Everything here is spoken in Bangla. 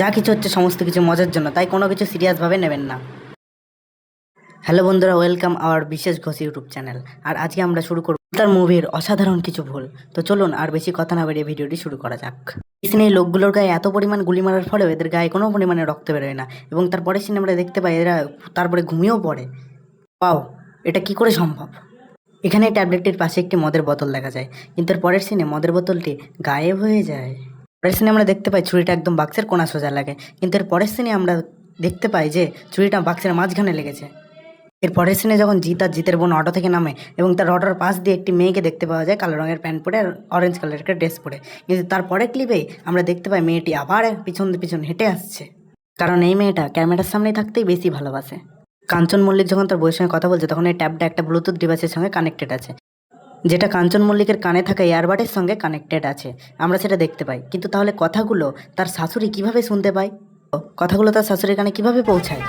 যা কিছু হচ্ছে সমস্ত কিছু মজার জন্য, তাই কোনো কিছু সিরিয়াসভাবে নেবেন না। হ্যালো বন্ধুরা, ওয়েলকাম আওয়ার বিশেষ ঘোষ ইউটিউব চ্যানেল। আর আজকে আমরা শুরু করব তার মুভির অসাধারণ কিছু ভুল। তো চলুন আর বেশি কথা না বাড়িয়ে ভিডিওটি শুরু করা যাক। এই সিনে এই লোকগুলোর গায়ে এত পরিমাণ গুলি মারার ফলেও এদের গায়ে কোনো পরিমাণে রক্ত বেরোয় না, এবং তারপরে সিনে আমরা দেখতে পাই এরা তারপরে ঘুমিয়েও পড়ে। পাও, এটা কি করে সম্ভব? এখানে ট্যাবলেটটির পাশে একটি মদের বোতল দেখা যায়, কিন্তু এর পরের সিনে মদের বোতলটি গায়েব হয়ে যায়। পরের সিনে আমরা দেখতে পাই ছুরিটা একদম বাক্সের কোণা সোজা লাগে, কিন্তু এর পরের সিনে আমরা দেখতে পাই যে ছুরিটা বাক্সের মাঝখানে লেগেছে। এর পরের সিনে যখন জিৎ আর জিতের বোন অটো থেকে নামে এবং তার অটোর পাশ দিয়ে একটি মেয়েকে দেখতে পাওয়া যায় কালো রঙের প্যান্ট পরে আর অরেঞ্জ কালারের একটা ড্রেস পরে, কিন্তু তারপরের ক্লিপেই আমরা দেখতে পাই মেয়েটি আবার পিছন পিছন হেঁটে আসছে, কারণ এই মেয়েটা ক্যামেরার সামনে থাকতেই বেশি ভালোবাসে। কাঞ্চন মল্লিক যখন তার বউয়ের সঙ্গে কথা বলছে তখন এই ট্যাবটা একটা ব্লুটুথ ডিভাইসের সঙ্গে কানেক্টেড আছে, যেটা কাঞ্চন মল্লিকের কানে থাকা ইয়ারবাডের সঙ্গে কানেক্টেড আছে। আমরা সেটা দেখতে পাই, কিন্তু তাহলে কথাগুলো তার শাশুড়ি কিভাবে শুনতে পায়? কথাগুলো তার শাশুড়ির কানে কিভাবে পৌঁছায়?